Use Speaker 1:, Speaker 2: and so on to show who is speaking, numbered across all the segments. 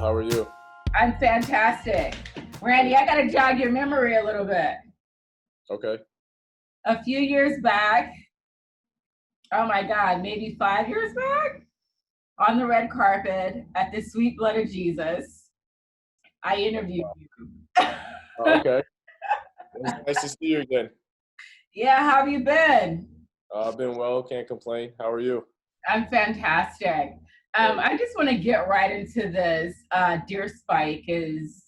Speaker 1: How are you?
Speaker 2: I'm fantastic. Randy, I got to jog your memory a little bit.
Speaker 1: Okay.
Speaker 2: A few years back, oh my God, maybe 5 years back, on the red carpet at the Sweet Blood of Jesus, I interviewed you.
Speaker 1: Oh, okay. It's nice to see you again.
Speaker 2: Yeah, how have you been?
Speaker 1: I've been well, can't complain. How are you?
Speaker 2: I'm fantastic. I just want to get right into this. Dear Spike is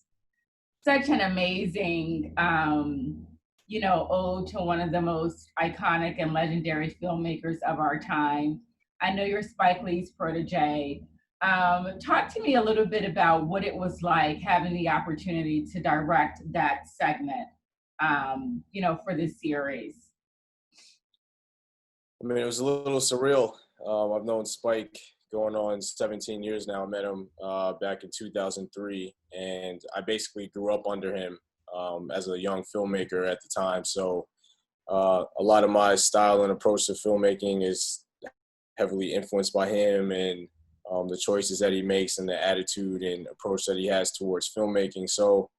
Speaker 2: such an amazing, ode to one of the most iconic and legendary filmmakers of our time. I know you're Spike Lee's protege. Talk to me a little bit about what it was like having the opportunity to direct that segment, for this series.
Speaker 1: I mean, it was a little surreal. I've known Spike going on 17 years now. I met him back in 2003, and I basically grew up under him as a young filmmaker at the time. So a lot of my style and approach to filmmaking is heavily influenced by him and the choices that he makes and the attitude and approach that he has towards filmmaking. So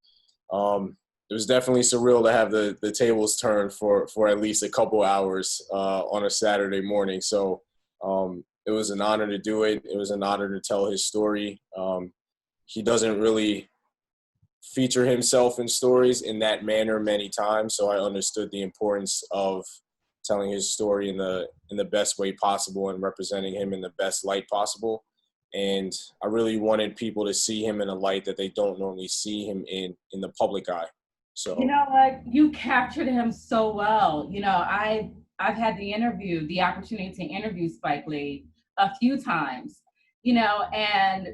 Speaker 1: it was definitely surreal to have the tables turned for at least a couple hours on a Saturday morning. So it was an honor to do it. It was an honor to tell his story. He doesn't really feature himself in stories in that manner many times, so I understood the importance of telling his story in the best way possible and representing him in the best light possible. And I really wanted people to see him in a light that they don't normally see him in the public eye. So
Speaker 2: You know what? You captured him so well. I've had the opportunity to interview Spike Lee a few times, and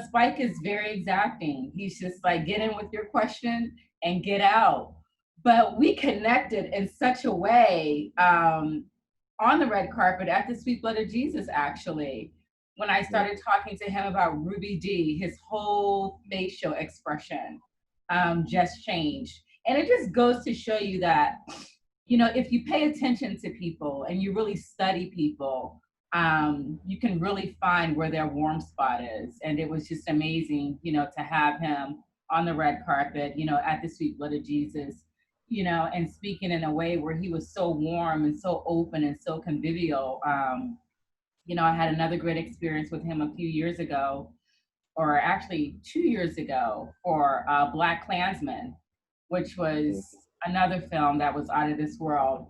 Speaker 2: Spike is very exacting. He's just like, get in with your question and get out. But we connected in such a way on the red carpet at the Sweet Blood of Jesus, actually. When I started talking to him about Ruby D, his whole facial expression just changed. And it just goes to show you that, if you pay attention to people and you really study people, you can really find where their warm spot is. And it was just amazing, to have him on the red carpet, at the Sweet Blood of Jesus, and speaking in a way where he was so warm and so open and so convivial. I had another great experience with him a few years ago, or actually 2 years ago, for Black Klansman, which was another film that was out of this world.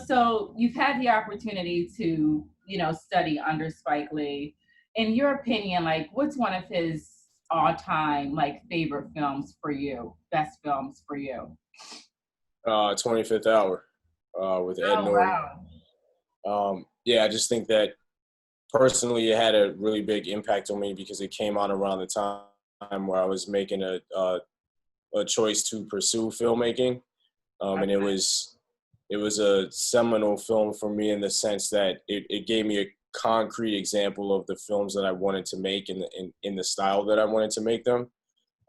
Speaker 2: So you've had the opportunity to, study under Spike Lee. In your opinion, like, what's one of his all-time, like, favorite films for you, best films for you?
Speaker 1: 25th Hour with Ed
Speaker 2: Oh,
Speaker 1: Norton.
Speaker 2: wow.
Speaker 1: Yeah, I just think that personally it had a really big impact on me because it came out around the time where I was making a choice to pursue filmmaking. And it was a seminal film for me in the sense that it gave me a concrete example of the films that I wanted to make in the style that I wanted to make them.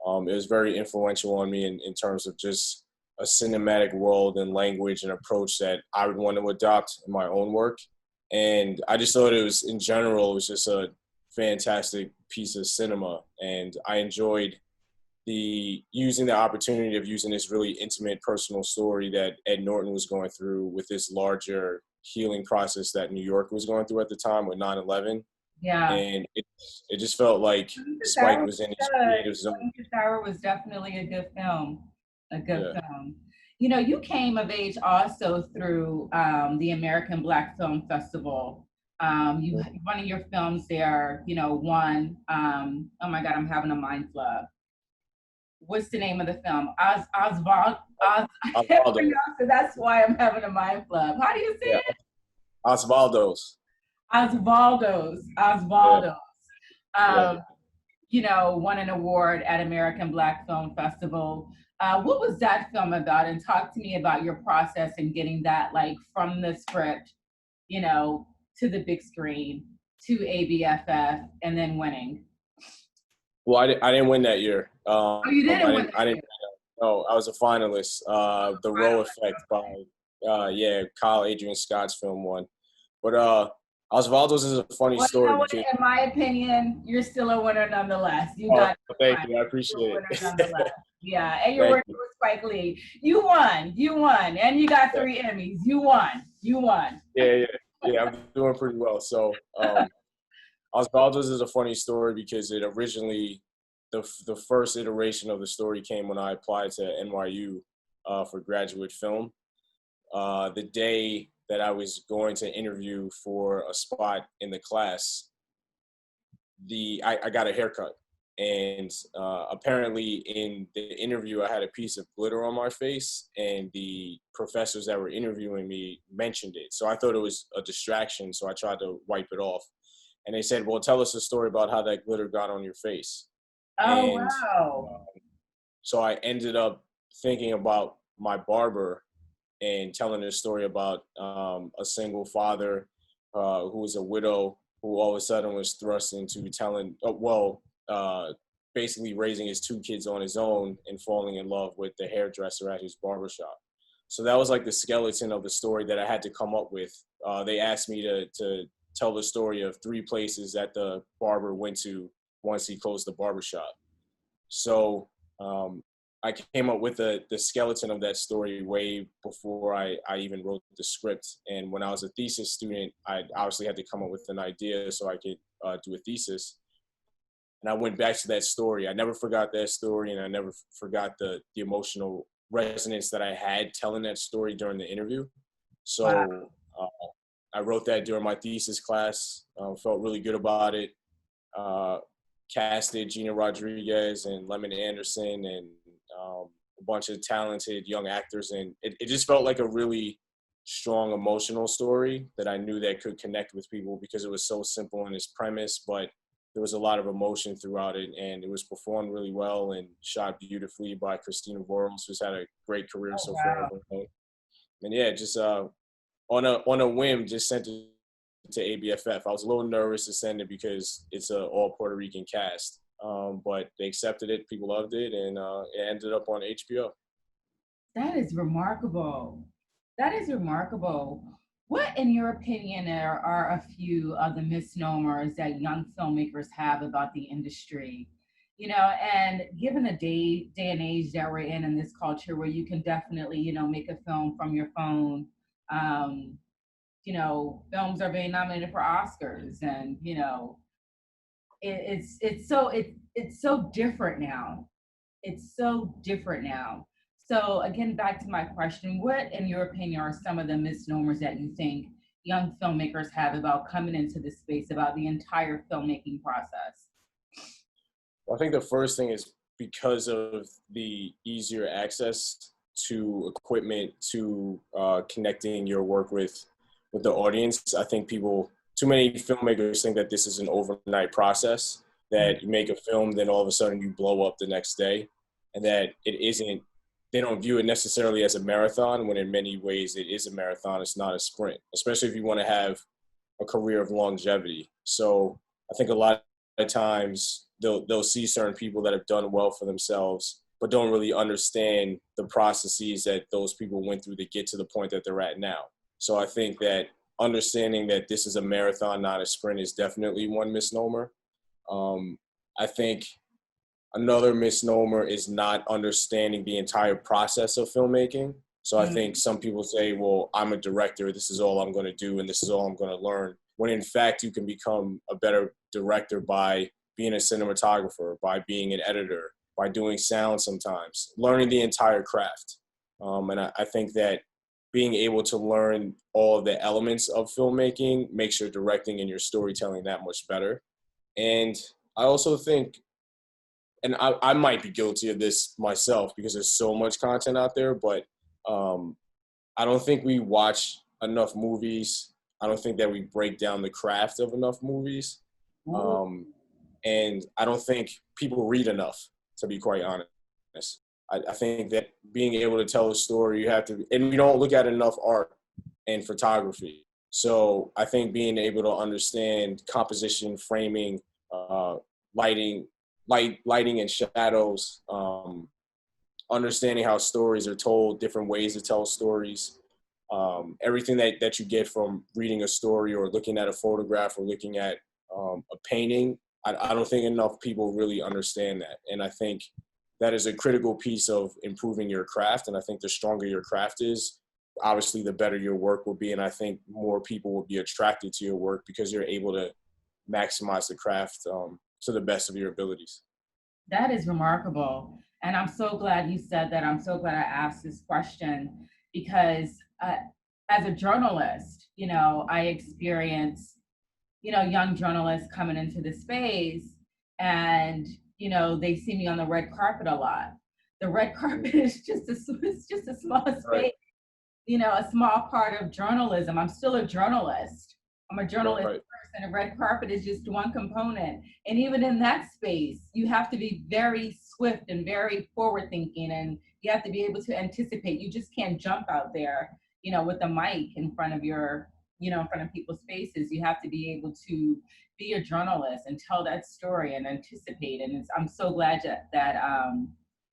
Speaker 1: It was very influential on me in terms of just a cinematic world and language and approach that I would want to adopt in my own work. And I just thought it was just a fantastic piece of cinema. And I enjoyed using the opportunity of using this really intimate personal story that Ed Norton was going through with this larger healing process that New York was going through at the time with 9/11.
Speaker 2: Yeah.
Speaker 1: And it just felt like Spike was in his creative zone.
Speaker 2: Hour was definitely a good film. Film. You came of age also through the American Black Film Festival. One of your films there, won. Oh my God, I'm having a mind flub. What's the name of the film? Oswald. I can't pronounce it. That's why I'm having a mind flub. How do you say it?
Speaker 1: Osvaldos.
Speaker 2: Osvaldos. Won an award at American Black Film Festival. What was that film about? And talk to me about your process in getting that, like, from the script, to the big screen, to ABFF, and then winning.
Speaker 1: Well, I didn't win that year.
Speaker 2: You didn't win that year?
Speaker 1: No, I was a finalist. The Row Effect by Kyle Adrian Scott's film won. But Osvaldo's is a funny
Speaker 2: Well, you
Speaker 1: story
Speaker 2: know what?
Speaker 1: because,
Speaker 2: In my opinion, you're still a winner nonetheless. You
Speaker 1: oh,
Speaker 2: got it
Speaker 1: thank
Speaker 2: right.
Speaker 1: you. I
Speaker 2: You're a
Speaker 1: appreciate
Speaker 2: winner
Speaker 1: it.
Speaker 2: nonetheless. Yeah, and you're
Speaker 1: Thank
Speaker 2: working
Speaker 1: you.
Speaker 2: with Spike Lee. You won. You won. And you got 3 Emmys. You won. You won.
Speaker 1: Yeah. I'm doing pretty well. So, Osvaldo's is a funny story because it originally, the first iteration of the story came when I applied to NYU for graduate film. The day that I was going to interview for a spot in the class, I got a haircut. And apparently in the interview, I had a piece of glitter on my face, and the professors that were interviewing me mentioned it. So I thought it was a distraction, so I tried to wipe it off. And they said, well, tell us a story about how that glitter got on your face.
Speaker 2: Oh,
Speaker 1: And
Speaker 2: wow.
Speaker 1: so I ended up thinking about my barber and telling this story about a single father who was a widow who all of a sudden was thrust into basically raising his 2 kids on his own and falling in love with the hairdresser at his barbershop. So that was like the skeleton of the story that I had to come up with. They asked me to tell the story of 3 places that the barber went to once he closed the barbershop. So I came up with the skeleton of that story way before I even wrote the script. And when I was a thesis student, I obviously had to come up with an idea so I could do a thesis. And I went back to that story. I never forgot that story, and I never forgot the emotional resonance that I had telling that story during the interview.
Speaker 2: Wow.
Speaker 1: So I wrote that during my thesis class, felt really good about it. Casted Gina Rodriguez and Lemon Anderson and a bunch of talented young actors. And it just felt like a really strong emotional story that I knew that could connect with people because it was so simple in its premise, but there was a lot of emotion throughout it, and it was performed really well and shot beautifully by Christina Voros, who's had a great career
Speaker 2: Oh,
Speaker 1: so far.
Speaker 2: wow.
Speaker 1: And yeah, just on a whim, just sent it to ABFF. I was a little nervous to send it because it's an all Puerto Rican cast, but they accepted it. People loved it, and it ended up on HBO.
Speaker 2: That is remarkable. That is remarkable. What, in your opinion, are a few of the misnomers that young filmmakers have about the industry? And given the day and age that we're in this culture where you can definitely, make a film from your phone, um, films are being nominated for Oscars, and it's so different now. It's so different now. So again, back to my question, what, in your opinion, are some of the misnomers that you think young filmmakers have about coming into this space, about the entire filmmaking process?
Speaker 1: Well, I think the first thing is because of the easier access to equipment, to connecting your work with the audience. I think too many filmmakers think that this is an overnight process, that you make a film, then all of a sudden you blow up the next day, and that it isn't, they don't view it necessarily as a marathon, when in many ways it is a marathon. It's not a sprint, especially if you want to have a career of longevity. So I think a lot of times they'll see certain people that have done well for themselves, but don't really understand the processes that those people went through to get to the point that they're at now. So I think that understanding that this is a marathon, not a sprint, is definitely one misnomer. I think another misnomer is not understanding the entire process of filmmaking. So I think some people say, well, I'm a director, this is all I'm going to do, and this is all I'm going to learn. When in fact, you can become a better director by being a cinematographer, by being an editor, by doing sound sometimes, learning the entire craft. And I think that being able to learn all of the elements of filmmaking makes your directing and your storytelling that much better. And I also think, and I might be guilty of this myself because there's so much content out there, but I don't think we watch enough movies. I don't think that we break down the craft of enough movies. And I don't think people read enough, to be quite honest. I think that being able to tell a story, you have to, and we don't look at enough art and photography. So I think being able to understand composition, framing, lighting, lighting and shadows, understanding how stories are told, different ways to tell stories, everything that you get from reading a story or looking at a photograph or looking at a painting. I don't think enough people really understand that. And I think that is a critical piece of improving your craft. And I think the stronger your craft is, obviously the better your work will be. And I think more people will be attracted to your work because you're able to maximize the craft to the best of your abilities.
Speaker 2: That is remarkable. And I'm so glad you said that. I'm so glad I asked this question because as a journalist, I experience, young journalists coming into the space and, they see me on the red carpet a lot. The red carpet is it's just a small space,
Speaker 1: Right.
Speaker 2: A small part of journalism. I'm still a journalist. I'm a journalist
Speaker 1: Right.
Speaker 2: person. A red carpet is just one component. And even in that space, you have to be very swift and very forward thinking, and you have to be able to anticipate. You just can't jump out there, with a mic in front of in front of people's faces. You have to be able to be a journalist and tell that story and anticipate. And I'm so glad that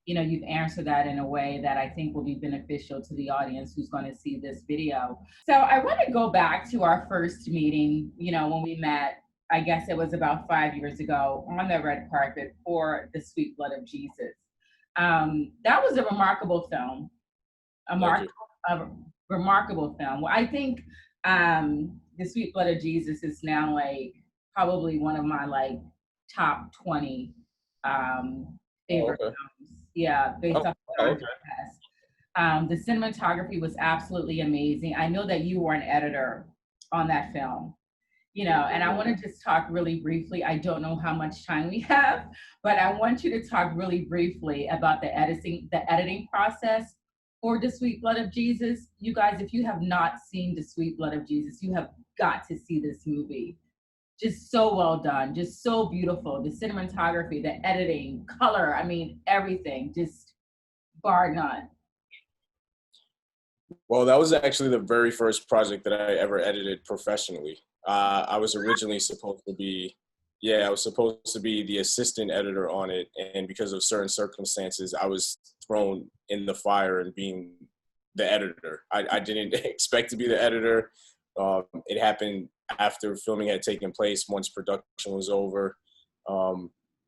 Speaker 2: you've answered that in a way that I think will be beneficial to the audience who's going to see this video. So I want to go back to our first meeting, when we met. I guess it was about 5 years ago on the red carpet for The Sweet Blood of Jesus. That was a remarkable film, a remarkable film. Well, I think The Sweet Blood of Jesus is now like probably one of my like top 20 favorite films. Yeah, based off of
Speaker 1: Okay.
Speaker 2: the cinematography was absolutely amazing. I know that you were an editor on that film, and I want to just talk really briefly. I don't know how much time we have, but I want you to talk really briefly about the editing process for The Sweet Blood of Jesus. You guys, if you have not seen The Sweet Blood of Jesus, you have got to see this movie. Just so well done, just so beautiful. The cinematography, the editing, color, I mean, everything, just bar none.
Speaker 1: Well, that was actually the very first project that I ever edited professionally. I was originally supposed to be, I was supposed to be the assistant editor on it. And because of certain circumstances, I was thrown in the fire and being the editor. I didn't expect to be the editor. It happened after filming had taken place, once production was over.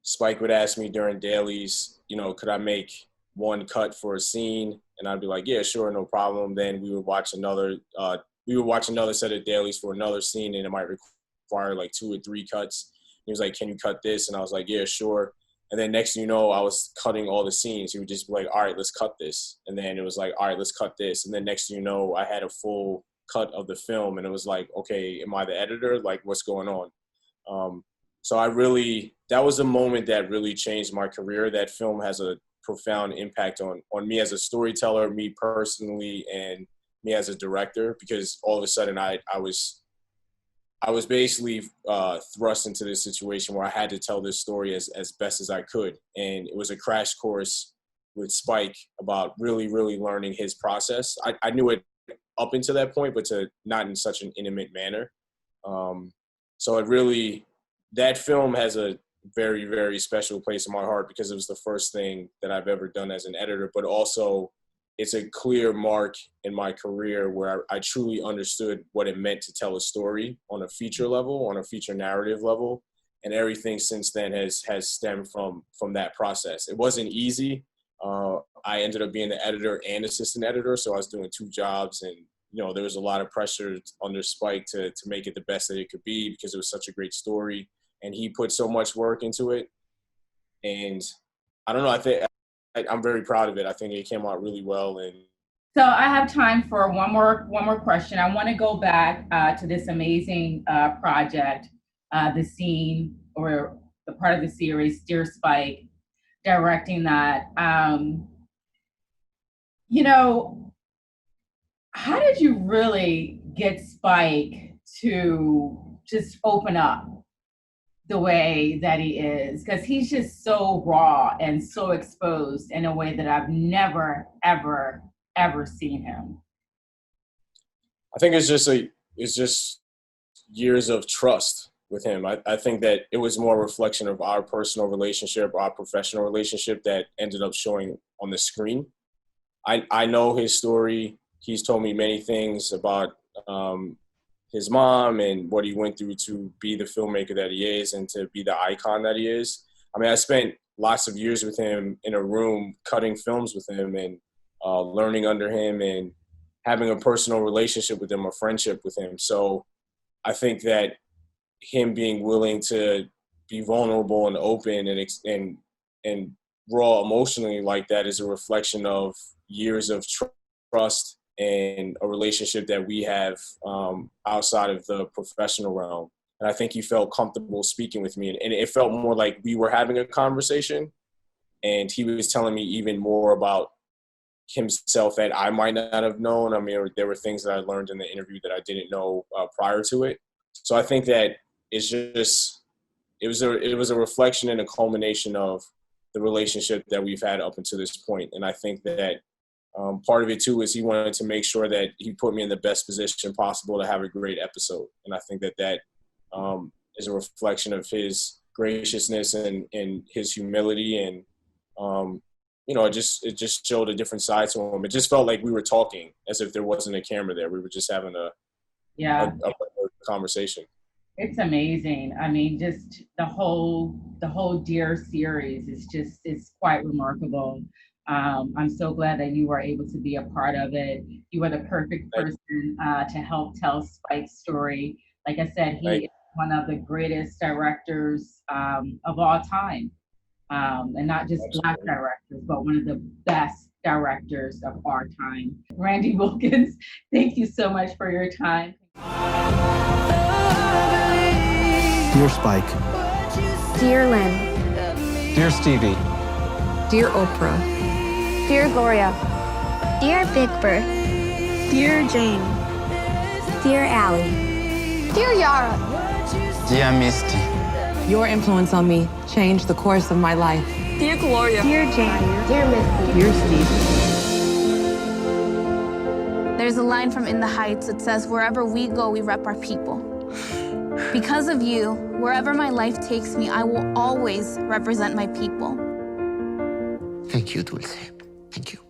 Speaker 1: Spike would ask me during dailies, could I make one cut for a scene? And I'd be like, yeah, sure, no problem. Then we would watch another set of dailies for another scene, and it might require like 2 or 3 cuts. He was like, can you cut this? And I was like, yeah, sure. And then next thing you know, I was cutting all the scenes. He would just be like, all right, let's cut this. And then it was like, all right, let's cut this. And then next thing you know, I had a full cut of the film, and it was like, okay, am I the editor? Like, what's going on? So that was a moment that really changed my career. That film has a profound impact on me as a storyteller, me personally, and me as a director, because all of a sudden I was basically thrust into this situation where I had to tell this story as best as I could. And it was a crash course with Spike about really, really learning his process. I knew it up until that point, but not in such an intimate manner. So that film has a very, very special place in my heart because it was the first thing that I've ever done as an editor, but also it's a clear mark in my career where I truly understood what it meant to tell a story on a feature level, on a feature narrative level. And everything since then has stemmed from that process. It wasn't easy. I ended up being the editor and assistant editor, so I was doing 2 jobs, and there was a lot of pressure under Spike to make it the best that it could be because it was such a great story, and he put so much work into it. And I don't know, I think I'm very proud of it. I think it came out really well. And
Speaker 2: so I have time for one more question. I want to go back to this amazing project, the scene or the part of the series, Dear Spike, directing that. How did you really get Spike to just open up the way that he is? Because he's just so raw and so exposed in a way that I've never, ever, ever seen him.
Speaker 1: I think it's just years of trust with him. I think that it was more a reflection of our personal relationship, our professional relationship that ended up showing on the screen. I know his story he's told me many things about his mom and what he went through to be the filmmaker that he is and to be the icon that he is. I mean, I spent lots of years with him in a room cutting films with him and learning under him and having a personal relationship with him, a friendship with him. So I think that him being willing to be vulnerable and open and raw emotionally like that is a reflection of years of trust and a relationship that we have outside of the professional realm. And I think he felt comfortable speaking with me. And it felt more like we were having a conversation. And he was telling me even more about himself that I might not have known. I mean, there were things that I learned in the interview that I didn't know prior to it. So I think that it's just, it was a reflection and a culmination of the relationship that we've had up until this point. And I think that part of it too is he wanted to make sure that he put me in the best position possible to have a great episode. And I think that is a reflection of his graciousness and his humility. And, it just showed a different side to him. It just felt like we were talking as if there wasn't a camera there. We were just having a conversation.
Speaker 2: It's amazing. I mean, just the whole Dear series is quite remarkable. I'm so glad that you were able to be a part of it. You are the perfect person to help tell Spike's story. Like I said, he is one of the greatest directors of all time. And not just Black directors, but one of the best directors of our time. Randy Wilkins, thank you so much for your time.
Speaker 3: Dear Spike.
Speaker 4: Dear Lynn.
Speaker 3: Dear Stevie.
Speaker 4: Dear Oprah.
Speaker 5: Dear Gloria.
Speaker 4: Dear Big Bird.
Speaker 5: Dear Jane.
Speaker 4: Dear Allie.
Speaker 5: Dear Yara.
Speaker 3: Dear Misty.
Speaker 6: Your influence on me changed the course of my life.
Speaker 5: Dear Gloria.
Speaker 4: Dear Jane.
Speaker 5: Dear Misty.
Speaker 6: Dear Steve.
Speaker 7: There's a line from In the Heights that says, wherever we go, we rep our people. Because of you, wherever my life takes me, I will always represent my people.
Speaker 3: Thank you, Dulce. Thank you.